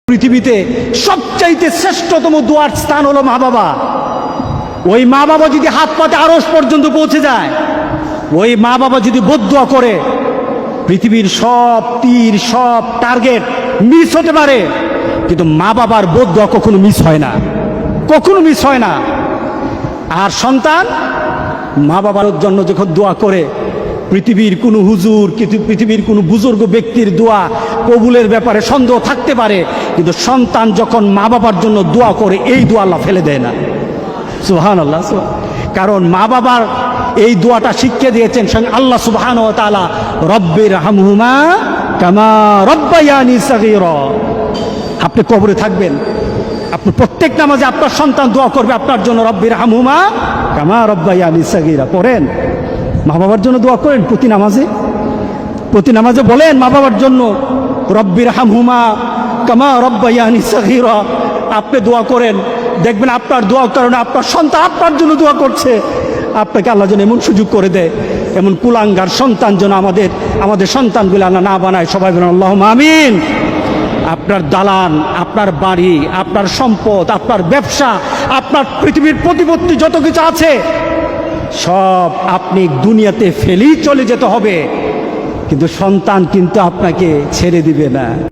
পৃথিবীতে সবচাইতে শ্রেষ্ঠতম দোয়ার স্থান হলো মা বাবা। ওই মা বাবা যদি হাত পাতে আরশ পর্যন্ত পৌঁছে যায়, ওই মা বাবা যদি বদদুয়া করে, পৃথিবীর সব তীর সব টার্গেট মিস হতে পারে, কিন্তু মা বাবার বদদুয়া কখনো মিস হয় না, কখনো মিস হয় না। আর সন্তান মা বাবার জন্য যখন দোয়া করে, পৃথিবীর কোনো হুজুর, পৃথিবীর কোনো বুজুর্গ ব্যক্তির দোয়া কবুলের ব্যাপারে সন্দেহ থাকতে পারে, কিন্তু সন্তান যখন মা বাবার জন্য দোয়া করে, এই দোয়া আল্লাহ ফেলে দেয় না। সুবহানাল্লাহ। কারণ মা বাবার এই দোয়াটা শিখিয়ে দিয়েছেন স্বয়ং আল্লাহ সুবহানাহু ওয়া তাআলা, রব্বির হামহুমা কামা রব্বায়ানি সাগীরা। আপনি কবরে থাকবেন, আপনি প্রত্যেক নামাজে আপনার সন্তান দোয়া করবে আপনার জন্য, রব্বির হামহুমা কামা রব্বায়ানি সাগীরা। পড়েন, মা বাবার জন্য দোয়া করেন প্রতি নামাজে বলেন মা বাবার জন্য, রব্বির হামহুমা কামা রব্বায়ানি সাগীরা। আপনি দোয়া করেন, দেখবেন আপনার দোয়ার কারণে আপনার সন্তান আপনার জন্য দোয়া করছে। আপনাকে আল্লাহ যেন এমন সুযোগ করে দেয়, এমন কুলাঙ্গার সন্তান যেন আমাদের সন্তানগুলো আল্লাহ না বানায়। সবাই বলেন আল্লাহুম্মা আমিন। আপনার দালান, আপনার বাড়ি, আপনার সম্পদ, আপনার ব্যবসা, আপনার পৃথিবীর প্রতিপত্তি যত কিছু আছে, সব আপনি দুনিয়াতে ফেলেই চলে যেতে হবে, কিন্তু সন্তান কিন্তু আপনাকে ছেড়ে দিবে না।